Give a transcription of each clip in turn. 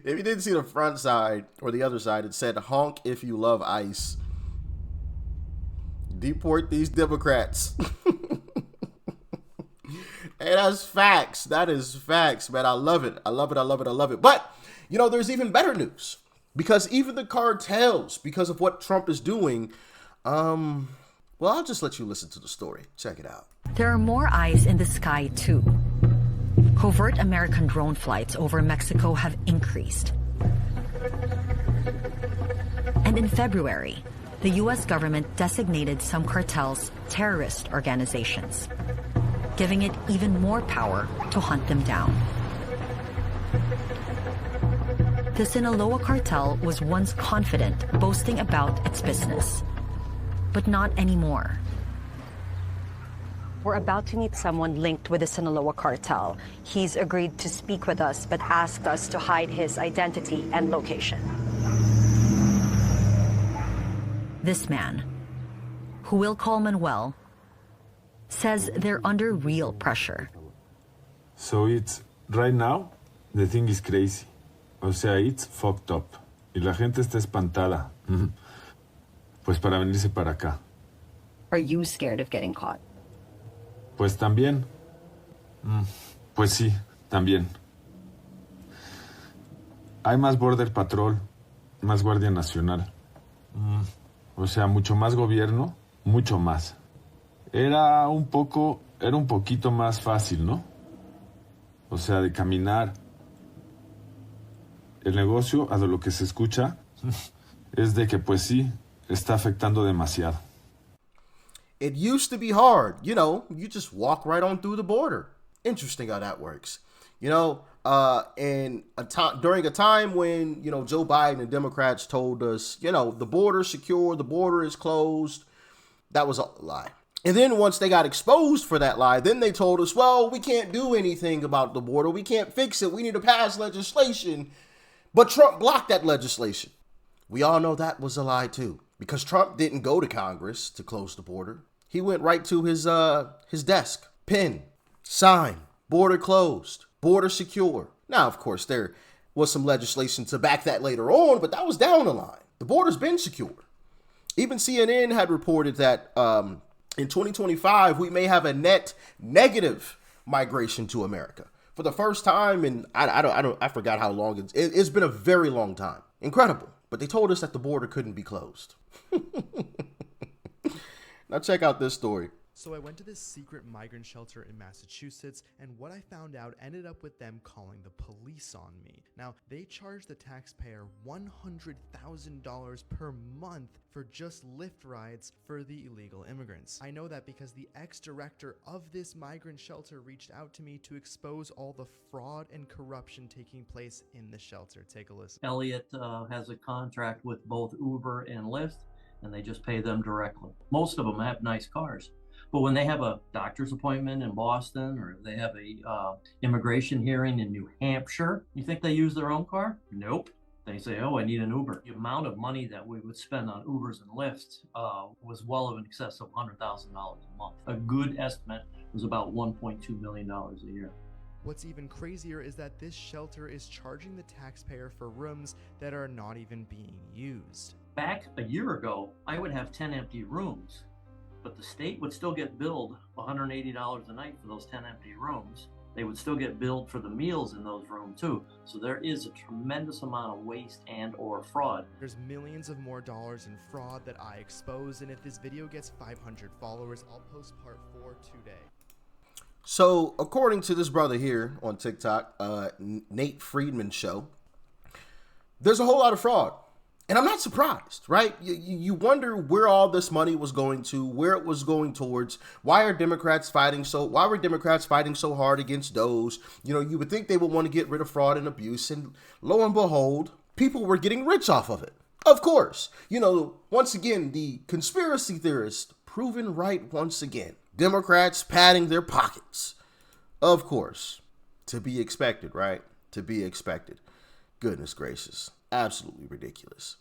If you didn't see the front side or the other side, it said honk if you love ICE. Deport these Democrats. Hey, that's facts. That is facts, man. I love it. I love it. I love it. I love it. But, there's even better news. Because even the cartels, because of what Trump is doing, well, I'll just let you listen to the story. Check it out. There are more eyes in the sky, too. Covert American drone flights over Mexico have increased. And in February, the U.S. government designated some cartels terrorist organizations, giving it even more power to hunt them down. The Sinaloa cartel was once confident, boasting about its business, but not anymore. We're about to meet someone linked with the Sinaloa cartel. He's agreed to speak with us, but asked us to hide his identity and location. This man, who we'll call Manuel, says they're under real pressure. So it's, right now, the thing is crazy. O sea, it's fucked up. Y la gente está espantada. Pues para venirse para acá. Are you scared of getting caught? Pues también. Pues sí, también. Hay más Border Patrol, más Guardia Nacional. O sea, mucho más gobierno, mucho más. Era un poquito más fácil, ¿no? O sea, de caminar. El negocio, a lo que se escucha, es de que pues sí, está afectando demasiado. It used to be hard. You just walk right on through the border. Interesting how that works. During a time when, Joe Biden and Democrats told us, the border's secure, the border is closed. That was a lie. And then once they got exposed for that lie, then they told us, well, we can't do anything about the border. We can't fix it. We need to pass legislation. But Trump blocked that legislation. We all know that was a lie too, because Trump didn't go to Congress to close the border. He went right to his desk, pen, sign, border closed, border secure. Now, of course, there was some legislation to back that later on, but that was down the line. The border's been secure. Even CNN had reported that in 2025, we may have a net negative migration to America. For the first time in, I forgot how long it's been a very long time. Incredible. But they told us that the border couldn't be closed. Now check out this story. So I went to this secret migrant shelter in Massachusetts, and what I found out ended up with them calling the police on me. Now, they charge the taxpayer $100,000 per month for just Lyft rides for the illegal immigrants. I know that because the ex-director of this migrant shelter reached out to me to expose all the fraud and corruption taking place in the shelter. Take a listen. Elliot has a contract with both Uber and Lyft, and they just pay them directly. Most of them have nice cars. But when they have a doctor's appointment in Boston, or they have a immigration hearing in New Hampshire, you think they use their own car? Nope. They say, oh, I need an Uber. The amount of money that we would spend on Ubers and Lyfts was well in excess of $100,000 a month. A good estimate was about $1.2 million a year. What's even crazier is that this shelter is charging the taxpayer for rooms that are not even being used. Back a year ago, I would have 10 empty rooms, but the state would still get billed $180 a night for those 10 empty rooms. They would still get billed for the meals in those rooms too. So there is a tremendous amount of waste and or fraud. There's millions of more dollars in fraud that I expose, and if this video gets 500 followers, I'll post part 4 today. So according to this brother here on TikTok, Nate Friedman Show, there's a whole lot of fraud. And I'm not surprised, right? You wonder where all this money was going to, where it was going towards. Why were Democrats fighting so hard against those? You would think they would want to get rid of fraud and abuse. And lo and behold, people were getting rich off of it. Of course, once again, the conspiracy theorists proven right once again. Democrats padding their pockets. Of course, to be expected, right? To be expected. Goodness gracious. Absolutely ridiculous.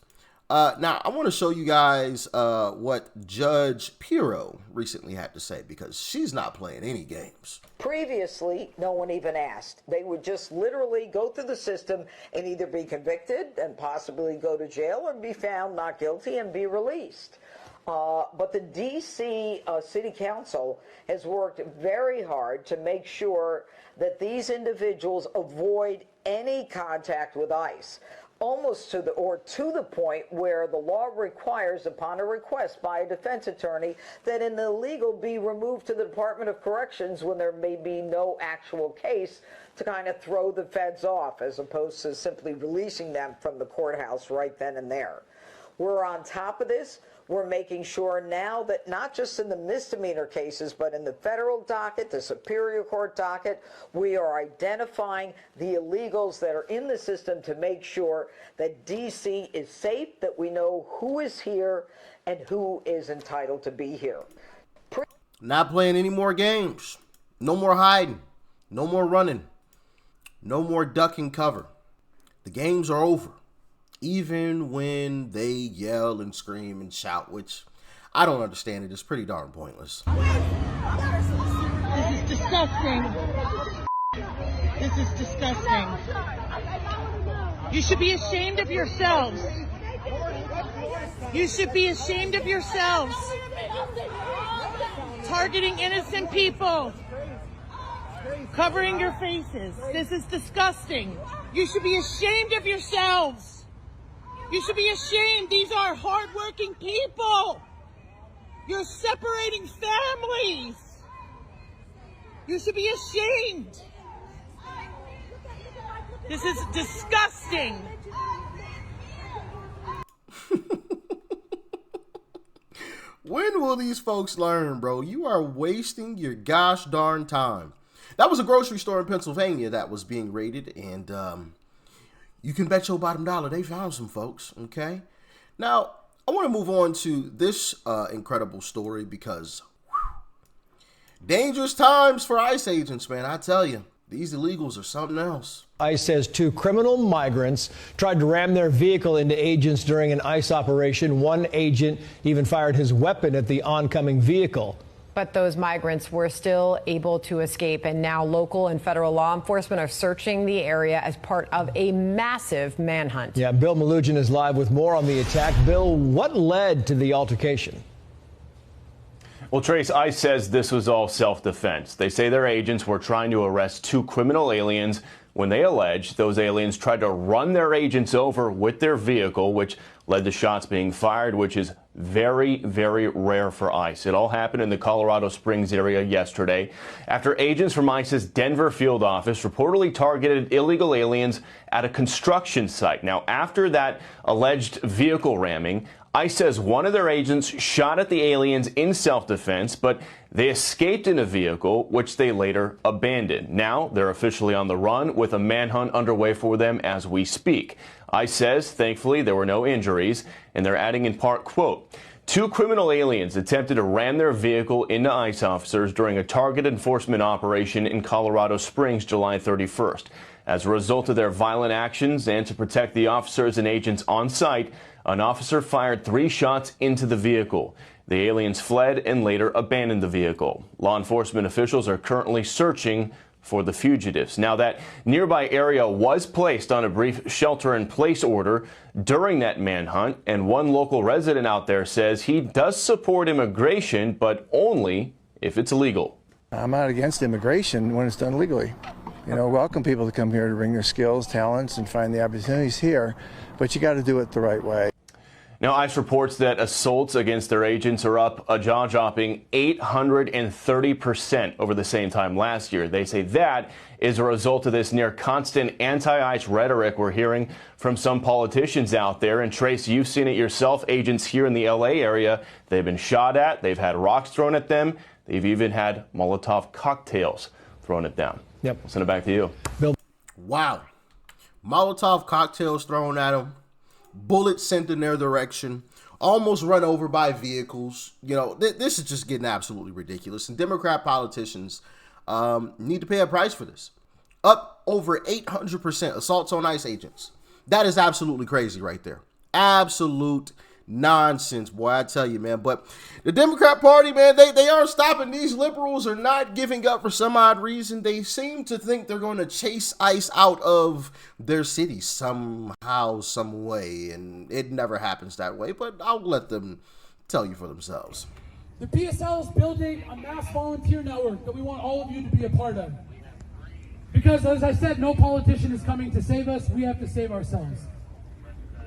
Now, I want to show you guys what Judge Pirro recently had to say, because she's not playing any games. Previously, no one even asked. They would just literally go through the system and either be convicted and possibly go to jail or be found not guilty and be released. But the D.C. City Council has worked very hard to make sure that these individuals avoid any contact with ICE. Almost to the point where the law requires, upon a request by a defense attorney, that an illegal be removed to the Department of Corrections when there may be no actual case, to kind of throw the feds off, as opposed to simply releasing them from the courthouse right then and there. We're on top of this. We're making sure now that not just in the misdemeanor cases, but in the federal docket, the Superior Court docket, we are identifying the illegals that are in the system to make sure that D.C. is safe, that we know who is here and who is entitled to be here. Not playing any more games. No more hiding. No more running. No more duck and cover. The games are over. Even when they yell and scream and shout, which I don't understand. It is pretty darn pointless. This is disgusting. This is disgusting. You should be ashamed of yourselves. You should be ashamed of yourselves. Targeting innocent people. Covering your faces. This is disgusting. You should be ashamed of yourselves. You should be ashamed. These are hardworking people. You're separating families. You should be ashamed. This is disgusting. When will these folks learn, bro? You are wasting your gosh darn time. That was a grocery store in Pennsylvania that was being raided, and you can bet your bottom dollar they found some folks, okay? Now, I want to move on to this incredible story because dangerous times for ICE agents, man. I tell you, these illegals are something else. ICE says 2 criminal migrants tried to ram their vehicle into agents during an ICE operation. One agent even fired his weapon at the oncoming vehicle. But those migrants were still able to escape, and now local and federal law enforcement are searching the area as part of a massive manhunt. Yeah, Bill Malugin is live with more on the attack. Bill, what led to the altercation? Well, Trace, ICE says this was all self-defense. They say their agents were trying to arrest 2 criminal aliens when they allege those aliens tried to run their agents over with their vehicle, which led to shots being fired, which is very, very rare for ICE. It all happened in the Colorado Springs area yesterday after agents from ICE's Denver field office reportedly targeted illegal aliens at a construction site. Now, after that alleged vehicle ramming, ICE says one of their agents shot at the aliens in self-defense, but they escaped in a vehicle, which they later abandoned. Now they're officially on the run with a manhunt underway for them as we speak. ICE says, thankfully, there were no injuries, and they're adding in part, quote, 2 criminal aliens attempted to ram their vehicle into ICE officers during a targeted enforcement operation in Colorado Springs, July 31st. As a result of their violent actions and to protect the officers and agents on site, an officer fired 3 shots into the vehicle. The aliens fled and later abandoned the vehicle. Law enforcement officials are currently searching for the fugitives. Now, that nearby area was placed on a brief shelter-in-place order during that manhunt, and one local resident out there says he does support immigration, but only if it's legal. I'm not against immigration when it's done legally. You know, welcome people to come here to bring their skills, talents, and find the opportunities here, but you got to do it the right way. Now, ICE reports that assaults against their agents are up a jaw-dropping 830% over the same time last year. They say that is a result of this near constant anti-ICE rhetoric we're hearing from some politicians out there. And Trace, you've seen it yourself. Agents here in the L.A. area, they've been shot at, they've had rocks thrown at them, they've even had Molotov cocktails thrown at them. Yep. I'll send it back to you. Bill. Wow. Molotov cocktails thrown at them. Bullets sent in their direction, almost run over by vehicles. You know, this is just getting absolutely ridiculous. And Democrat politicians need to pay a price for this. Up over 800% assaults on ICE agents. That is absolutely crazy right there. Absolute nonsense, boy, I tell you, man. But the Democrat Party, man, they aren't stopping. These liberals are not giving up for some odd reason. They seem to think they're going to chase ICE out of their city somehow, some way, and it never happens that way, but I'll let them tell you for themselves. The PSL is building a mass volunteer network that we want all of you to be a part of. Because, as I said, no politician is coming to save us. We have to save ourselves.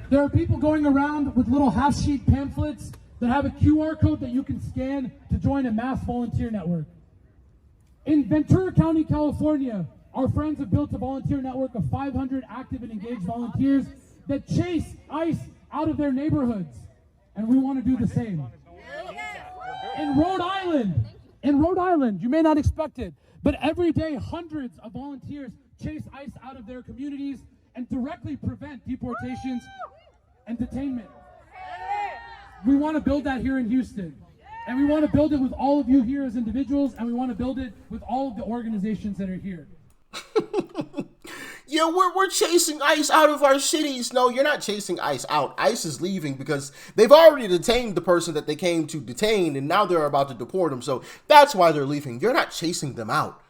There are people going around with little half-sheet pamphlets that have a QR code that you can scan to join a mass volunteer network. In Ventura County, California, our friends have built a volunteer network of 500 active and engaged volunteers that chase ICE out of their neighborhoods. And we want to do the same. In Rhode Island, you may not expect it, but every day hundreds of volunteers chase ICE out of their communities and directly prevent deportations and detainment. We want to build that here in Houston. And we want to build it with all of you here as individuals, and we want to build it with all of the organizations that are here. Yeah, we're chasing ICE out of our cities. No, you're not chasing ICE out. ICE is leaving because they've already detained the person that they came to detain, and now they're about to deport them. So that's why they're leaving. You're not chasing them out.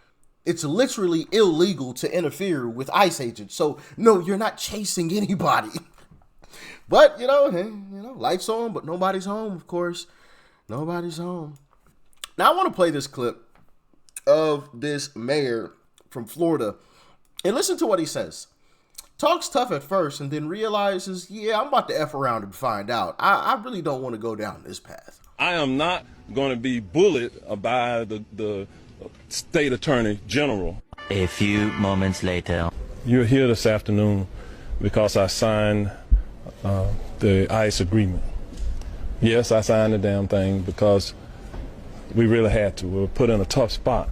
It's literally illegal to interfere with ICE agents. So no, you're not chasing anybody. But you know, lights on, but nobody's home. Of course, nobody's home. Now I want to play this clip of this mayor from Florida. And listen to what he says. Talks tough at first and then realizes, yeah, I'm about to F around and find out. I really don't want to go down this path. I am not going to be bullied by the state attorney general. A few moments later. You're here this afternoon because I signed the ICE agreement. Yes, I signed the damn thing because we really had to. We were put in a tough spot.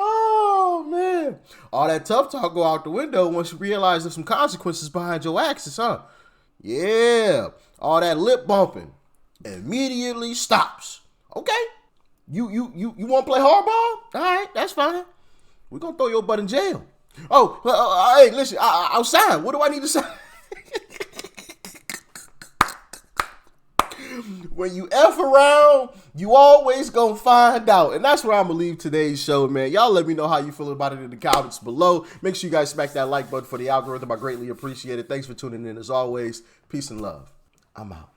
Oh, man. All that tough talk go out the window once you realize there's some consequences behind your actions, huh? Yeah. All that lip bumping immediately stops. Okay. You want to play hardball? All right, that's fine. We're going to throw your butt in jail. Oh, hey, listen, outside. What do I need to say? When you F around, you always gonna find out. And that's where I'm gonna leave today's show, man. Y'all let me know how you feel about it in the comments below. Make sure you guys smack that like button for the algorithm. I greatly appreciate it. Thanks for tuning in as always. Peace and love. I'm out.